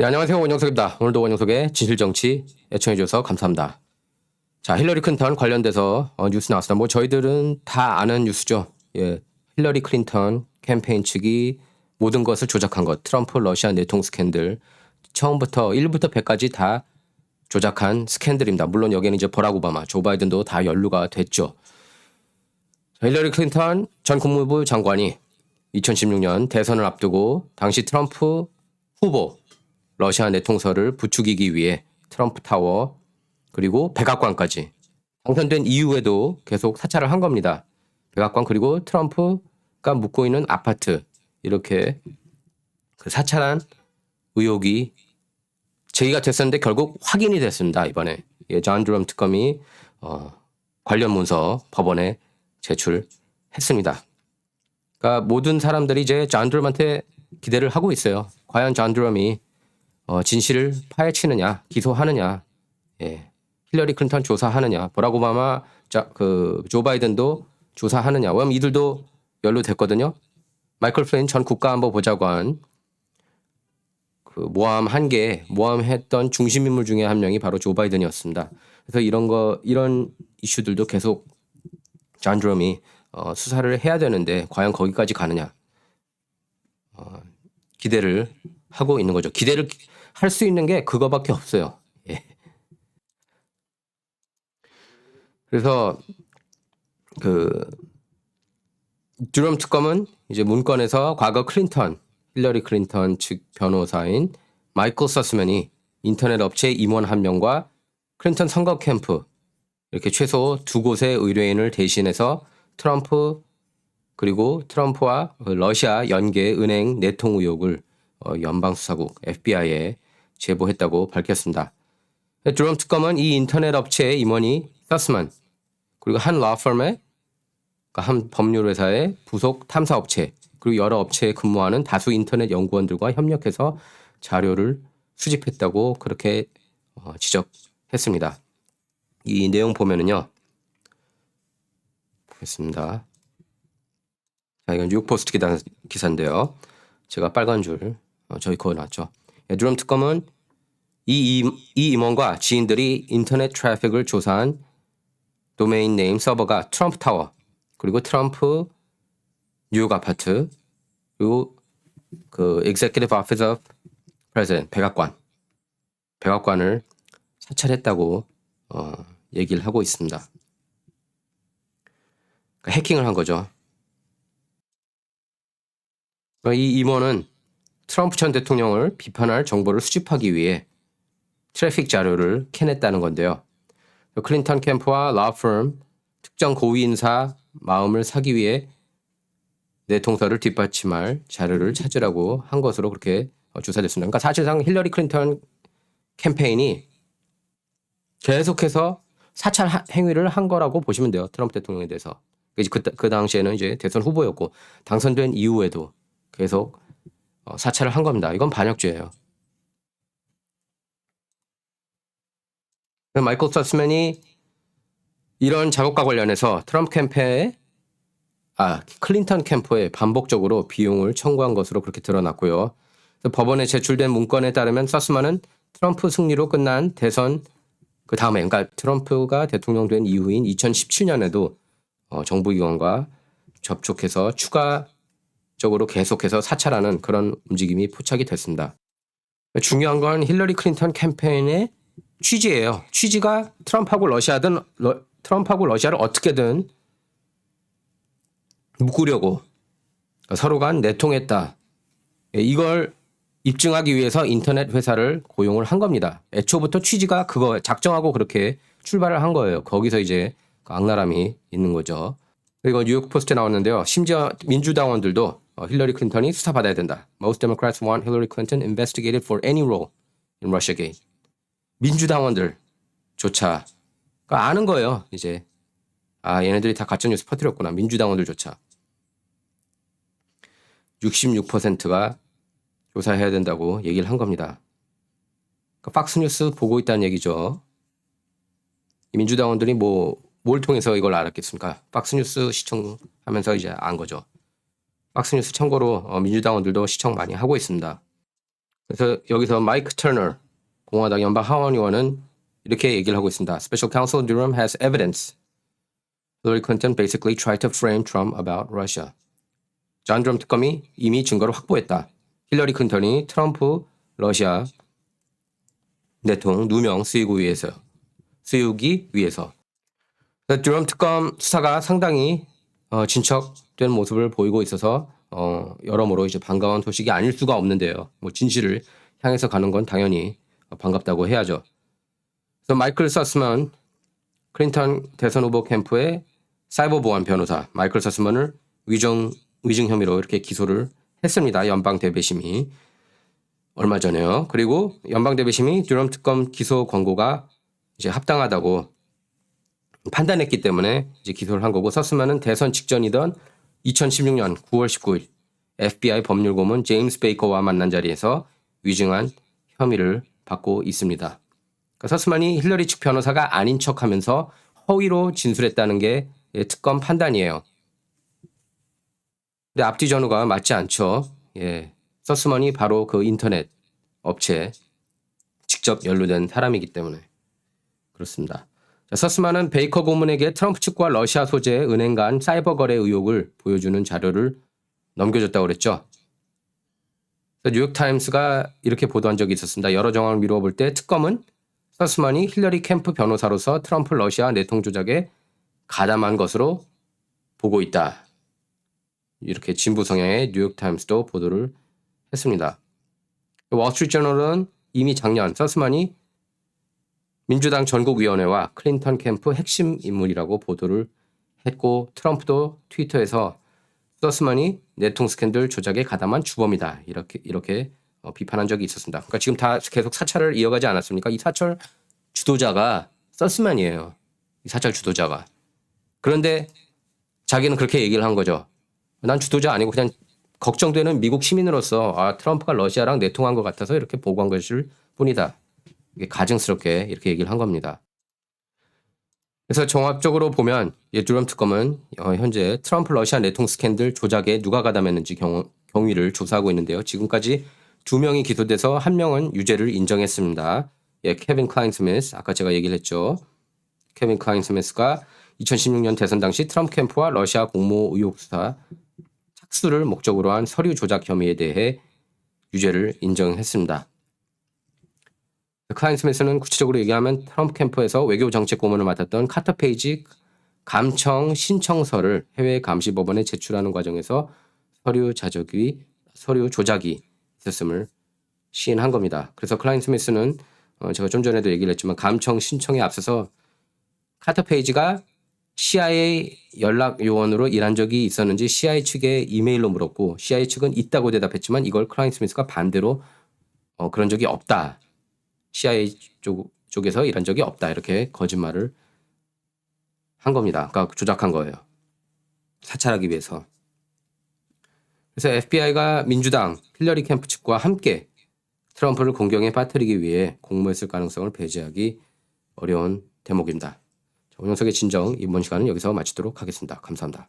네, 안녕하세요. 원영석입니다. 오늘도 원영석의 진실정치 애청해주셔서 감사합니다. 자, 힐러리 클린턴 관련돼서 뉴스 나왔습니다. 뭐 저희들은 다 아는 뉴스죠. 예, 힐러리 클린턴 캠페인 측이 모든 것을 조작한 것, 트럼프 러시아 내통 스캔들, 처음부터 1부터 100까지 다 조작한 스캔들입니다. 물론 여기에는 이제 버락 오바마, 조 바이든도 다 연루가 됐죠. 자, 힐러리 클린턴 전 국무부 장관이 2016년 대선을 앞두고 당시 트럼프 후보 러시아 내통설을 부추기기 위해 트럼프 타워 그리고 백악관까지 당선된 이후에도 계속 사찰을 한 겁니다. 백악관 그리고 트럼프가 묵고 있는 아파트 이렇게 그 사찰한 의혹이 제기가 됐었는데 결국 확인이 됐습니다. 이번에 존 드럼 특검이 관련 문서 법원에 제출했습니다. 그러니까 모든 사람들이 이제 존 드럼한테 기대를 하고 있어요. 과연 존 드럼이 진실을 파헤치느냐, 기소하느냐, 예. 힐러리 클린턴 조사하느냐, 버락 오바마, 조 바이든도 조사하느냐. 왜냐면 이들도 연루됐거든요. 마이클 플레인 전 국가안보보좌관 그 모함했던 중심 인물 중에 한 명이 바로 조 바이든이었습니다. 그래서 이런 이슈들도 계속 존 드럼이 수사를 해야 되는데 과연 거기까지 가느냐 기대를 하고 있는 거죠. 기대를 할 수 있는 게 그거밖에 없어요. 예. 그래서 드럼 특검은 이제 문건에서 과거 힐러리 클린턴 측 변호사인 마이클 서스맨이 인터넷 업체 임원 한 명과 클린턴 선거 캠프 이렇게 최소 2곳의 의뢰인을 대신해서 트럼프 그리고 트럼프와 러시아 연계 은행 내통 의혹을 연방수사국 FBI에 제보했다고 밝혔습니다. 드럼 특검은 이 인터넷 업체의 임원이 서스만 그리고 한 라펌의 한 법률회사의 부속 탐사업체 그리고 여러 업체에 근무하는 다수 인터넷 연구원들과 협력해서 자료를 수집했다고 그렇게 지적했습니다. 이 내용 보면은요. 보겠습니다. 자, 이건 뉴욕포스트 기사인데요. 제가 빨간 줄 저희 그어놨죠. 드럼 특검은 이 임원과 지인들이 인터넷 트래픽을 조사한 도메인 네임 서버가 트럼프 타워 그리고 트럼프 뉴욕 아파트 그리고 그 Executive Office of President 백악관을 사찰했다고 얘기를 하고 있습니다. 그러니까 해킹을 한 거죠. 이 임원은 트럼프 전 대통령을 비판할 정보를 수집하기 위해 트래픽 자료를 캐냈다는 건데요. 클린턴 캠프와 라펌 특정 고위 인사 마음을 사기 위해 내통설을 뒷받침할 자료를 찾으라고 한 것으로 그렇게 조사됐습니다. 그러니까 사실상 힐러리 클린턴 캠페인이 계속해서 사찰 행위를 한 거라고 보시면 돼요. 트럼프 대통령에 대해서. 그 당시에는 이제 대선 후보였고 당선된 이후에도 계속 사찰을 한 겁니다. 이건 반역죄예요. 마이클 서스맨이 이런 작업과 관련해서 클린턴 캠프에 반복적으로 비용을 청구한 것으로 그렇게 드러났고요. 법원에 제출된 문건에 따르면 서스만은 트럼프 승리로 끝난 대선 그 다음에 그러니까 트럼프가 대통령 된 이후인 2017년에도 정부기관과 접촉해서 추가적으로 계속해서 사찰하는 그런 움직임이 포착이 됐습니다. 중요한 건 힐러리 클린턴 캠페인의 취지예요. 취지가 트럼프하고 러시아를 어떻게든 묶으려고 서로 간 내통했다. 이걸 입증하기 위해서 인터넷 회사를 고용을 한 겁니다. 애초부터 취지가 그거 작정하고 그렇게 출발을 한 거예요. 거기서 이제 악랄함이 있는 거죠. 이거 뉴욕 포스트에 나왔는데요. 심지어 민주당원들도 힐러리 클린턴이 수사받아야 된다. Most Democrats want Hillary Clinton investigated for any role in Russiagate. 민주당원들조차 아는 거예요. 이제 얘네들이 다 가짜뉴스 퍼뜨렸구나. 민주당원들조차 66%가 조사해야 된다고 얘기를 한 겁니다. 그러니까 팍스뉴스 보고 있다는 얘기죠. 민주당원들이 뭘 통해서 이걸 알았겠습니까? 팍스뉴스 시청하면서 이제 안 거죠. 팍스뉴스 참고로 민주당원들도 시청 많이 하고 있습니다. 그래서 여기서 마이크 터너 공화당 연방 하원 의원은 이렇게 얘기를 하고 있습니다. Special Counsel Durham has evidence Hillary Clinton basically tried to frame Trump about Russia. 존 드럼 특검이 이미 증거를 확보했다. 힐러리 클린턴이 트럼프 러시아 대통령 누명 수육이 위해서. 드럼 특검 수사가 상당히 진척된 모습을 보이고 있어서 여러모로 이제 반가운 소식이 아닐 수가 없는데요. 뭐 진실을 향해서 가는 건 당연히 반갑다고 해야죠. 그래서 마이클 서스먼 클린턴 대선 후보 캠프의 사이버 보안 변호사 마이클 서스먼을 위증 혐의로 이렇게 기소를 했습니다. 연방 대배심이 얼마 전에요. 그리고 연방 대배심이 드럼 특검 기소 권고가 이제 합당하다고 판단했기 때문에 이제 기소를 한 거고, 서스먼은 대선 직전이던 2016년 9월 19일 FBI 법률 고문 제임스 베이커와 만난 자리에서 위증한 혐의를 받고 있습니다. 그러니까 서스먼이 힐러리 측 변호사가 아닌 척하면서 허위로 진술했다는 게 특검 판단이에요. 근데 앞뒤 전후가 맞지 않죠. 예. 서스먼이 바로 그 인터넷 업체에 직접 연루된 사람이기 때문에 그렇습니다. 자, 서스먼은 베이커 고문에게 트럼프 측과 러시아 소재 은행 간 사이버 거래 의혹을 보여주는 자료를 넘겨줬다고 그랬죠. 뉴욕타임스가 이렇게 보도한 적이 있었습니다. 여러 정황을 미루어 볼 때 특검은 서스먼이 힐러리 캠프 변호사로서 트럼프 러시아 내통 조작에 가담한 것으로 보고 있다. 이렇게 진부 성향의 뉴욕타임스도 보도를 했습니다. 월스트리트저널은 이미 작년 서스먼이 민주당 전국위원회와 클린턴 캠프 핵심 인물이라고 보도를 했고, 트럼프도 트위터에서 서스먼이 내통 스캔들 조작에 가담한 주범이다. 이렇게 비판한 적이 있었습니다. 그러니까 지금 다 계속 사찰을 이어가지 않았습니까? 이 사찰 주도자가 서스먼이에요. 이 사찰 주도자가. 그런데 자기는 그렇게 얘기를 한 거죠. 난 주도자 아니고 그냥 걱정되는 미국 시민으로서 트럼프가 러시아랑 내통한 것 같아서 이렇게 보고한 것일 뿐이다. 이게 가증스럽게 이렇게 얘기를 한 겁니다. 그래서 종합적으로 보면 드럼 특검은 현재 트럼프 러시아 내통 스캔들 조작에 누가 가담했는지 경위를 조사하고 있는데요. 지금까지 2명이 기소돼서 1명은 유죄를 인정했습니다. 케빈 클라인 스미스, 아까 제가 얘기를 했죠. 케빈 클라인 스미스가 2016년 대선 당시 트럼프 캠프와 러시아 공모 의혹 수사 착수를 목적으로 한 서류 조작 혐의에 대해 유죄를 인정했습니다. 클라인 스미스는 구체적으로 얘기하면 트럼프 캠프에서 외교 정책 고문을 맡았던 카터 페이지 감청 신청서를 해외 감시법원에 제출하는 과정에서 서류 조작이 있었음을 시인한 겁니다. 그래서 클라인 스미스는 제가 좀 전에도 얘기를 했지만 감청 신청에 앞서서 카터 페이지가 CIA 연락 요원으로 일한 적이 있었는지 CIA 측에 이메일로 물었고, CIA 측은 있다고 대답했지만 이걸 클라인 스미스가 반대로 그런 적이 없다. CIA 쪽에서 일한 적이 없다. 이렇게 거짓말을 한 겁니다. 그러니까 조작한 거예요. 사찰하기 위해서. 그래서 FBI가 민주당 힐러리 캠프 측과 함께 트럼프를 공경에 빠뜨리기 위해 공모했을 가능성을 배제하기 어려운 대목입니다. 오영석의 진정 이번 시간은 여기서 마치도록 하겠습니다. 감사합니다.